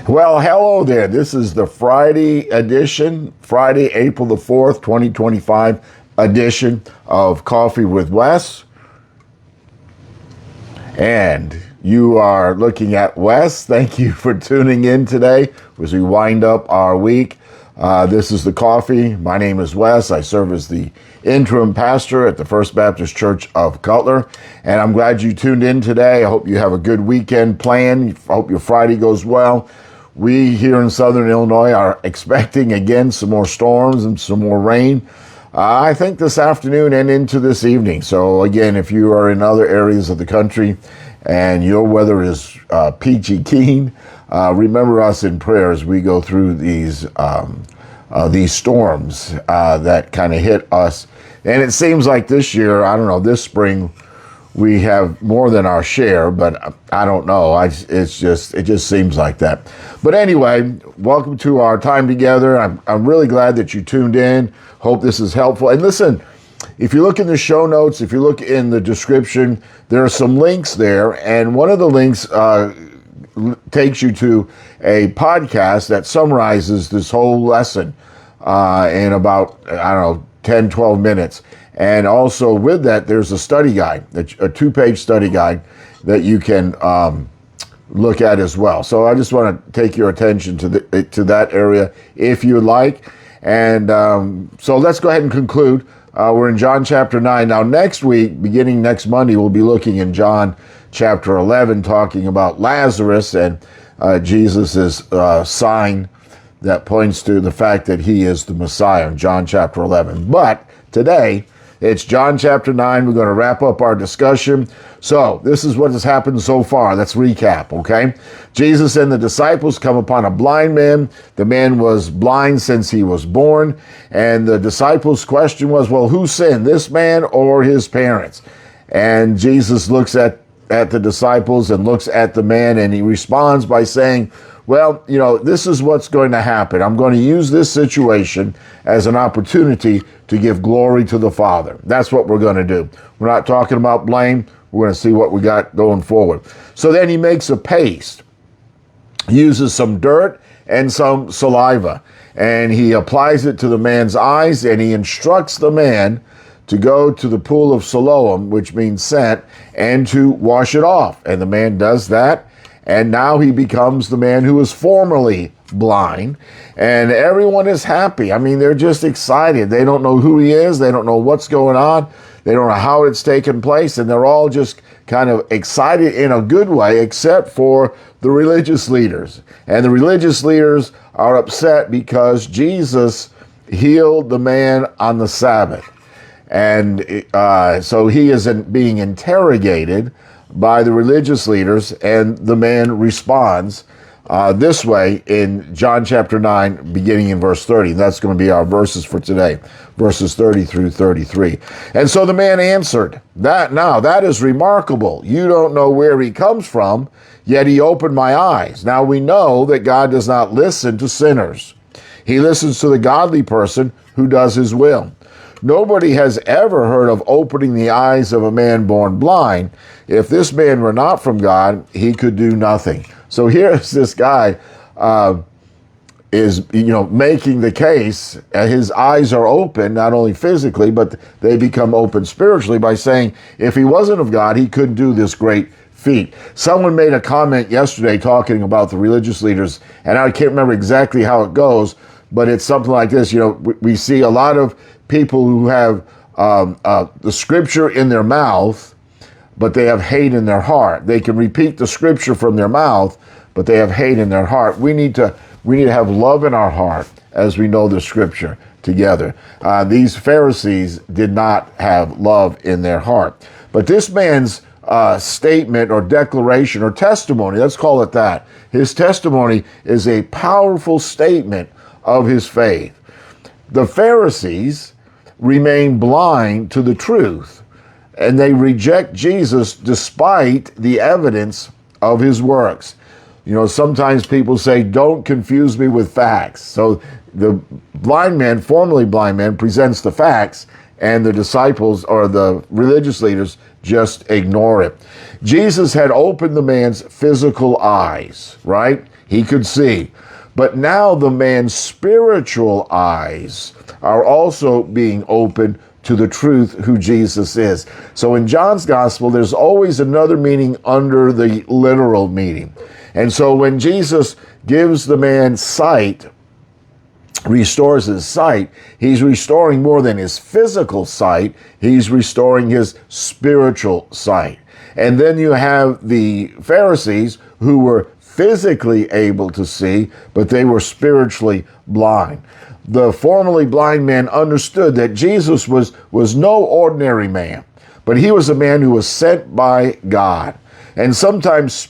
Well, hello there. This is the Friday edition, Friday, April the 4th, 2025 edition of Coffee with Wes. And you are looking at Wes. Thank you for tuning in today as we wind up our week. This is the coffee. My name is Wes. I serve as the interim pastor at the First Baptist Church of Cutler. And I'm glad you tuned in today. I hope you have a good weekend planned. I hope your Friday goes well. We here in Southern Illinois are expecting again some more storms and some more rain. I think this afternoon and into this evening. So again, if you are in other areas of the country and your weather is peachy keen, remember us in prayer as we go through these storms that kind of hit us. And it seems like this year, I don't know, this spring, we have more than our share, but I don't know. It just seems like that. But anyway, welcome to our time together. I'm really glad that you tuned in. Hope this is helpful. And listen, if you look in the show notes, if you look in the description, there are some links there. And one of the links takes you to a podcast that summarizes this whole lesson in about, 10, 12 minutes. And also with that, there's a study guide, a 2-page study guide that you can look at as well. So I just want to take your attention to that area if you like. And so let's go ahead and conclude. We're in John chapter 9. Now next week, beginning next Monday, we'll be looking in John chapter 11, talking about Lazarus and Jesus' sign that points to the fact that he is the Messiah in John chapter 11. But today, it's John chapter 9. We're going to wrap up our discussion. So this is what has happened so far. Let's recap, okay? Jesus and the disciples come upon a blind man. The man was blind since he was born. And the disciples' question was, well, who sinned, this man or his parents? And Jesus looks at the disciples and looks at the man, and he responds by saying, well, this is what's going to happen. I'm going to use this situation as an opportunity to give glory to the Father. That's what we're going to do. We're not talking about blame. We're going to see what we got going forward. So then he makes a paste, uses some dirt and some saliva, and he applies it to the man's eyes, and he instructs the man to go to the pool of Siloam, which means sent, and to wash it off. And the man does that. And now he becomes the man who was formerly blind. And everyone is happy. I mean, they're just excited. They don't know who he is. They don't know what's going on. They don't know how it's taken place. And they're all just kind of excited in a good way, except for the religious leaders. And the religious leaders are upset because Jesus healed the man on the Sabbath. And so he is being interrogated by the religious leaders, and the man responds this way in John chapter 9, beginning in verse 30. That's going to be our verses for today, verses 30 through 33. And so the man answered, that is remarkable. You don't know where he comes from, yet he opened my eyes. Now we know that God does not listen to sinners. He listens to the godly person who does his will. Nobody has ever heard of opening the eyes of a man born blind. If this man were not from God, he could do nothing. So here's this guy is making the case. His eyes are open, not only physically, but they become open spiritually by saying, if he wasn't of God, he couldn't do this great feat. Someone made a comment yesterday talking about the religious leaders, and I can't remember exactly how it goes, but it's something like this. We see a lot of people who have the scripture in their mouth, but they have hate in their heart. They can repeat the scripture from their mouth, but they have hate in their heart. We need to have love in our heart as we know the scripture together. These Pharisees did not have love in their heart. But this man's statement or declaration or testimony, let's call it that. His testimony is a powerful statement of his faith. The Pharisees remain blind to the truth, and they reject Jesus despite the evidence of his works. Sometimes people say, don't confuse me with facts. So the formerly blind man, presents the facts, and the disciples or the religious leaders just ignore it. Jesus had opened the man's physical eyes, right? He could see. But now the man's spiritual eyes are also being opened to the truth who Jesus is. So in John's gospel, there's always another meaning under the literal meaning. And so when Jesus gives the man sight, restores his sight, he's restoring more than his physical sight, he's restoring his spiritual sight. And then you have the Pharisees who were physically able to see, but they were spiritually blind. The formerly blind man understood that Jesus was no ordinary man, but he was a man who was sent by God. And sometimes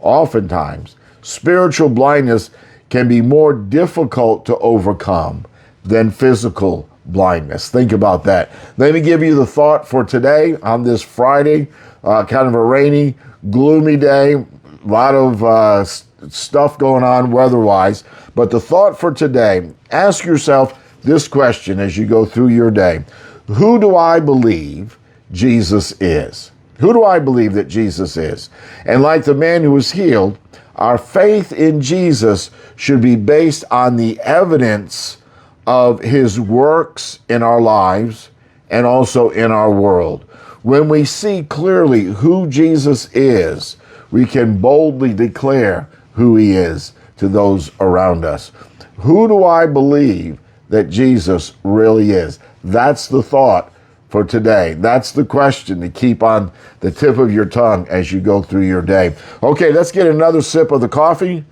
oftentimes, spiritual blindness can be more difficult to overcome than physical blindness. Think about that. Let me give you the thought for today on this Friday, kind of a rainy, gloomy day, a lot of stuff going on weather-wise. But the thought for today, ask yourself this question as you go through your day. Who do I believe Jesus is? Who do I believe that Jesus is? And like the man who was healed, our faith in Jesus should be based on the evidence of his works in our lives and also in our world. When we see clearly who Jesus is, we can boldly declare who he is to those around us. Who do I believe that Jesus really is? That's the thought for today. That's the question to keep on the tip of your tongue as you go through your day. Okay, let's get another sip of the coffee.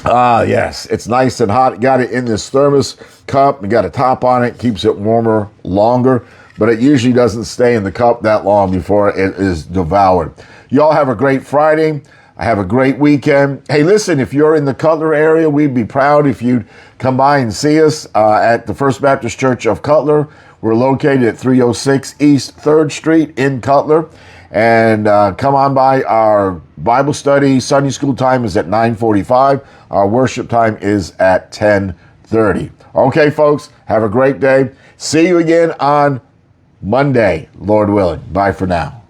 Ah, yes, it's nice and hot. Got it in this thermos cup. You got a top on it, keeps it warmer longer, but it usually doesn't stay in the cup that long before it is devoured. Y'all have a great Friday. Have a great weekend. Hey, listen, if you're in the Cutler area, we'd be proud if you'd come by and see us at the First Baptist Church of Cutler. We're located at 306 East 3rd Street in Cutler. And come on by. Our Bible study, Sunday school time is at 9:45. Our worship time is at 10:30. Okay, folks, have a great day. See you again on Monday, Lord willing. Bye for now.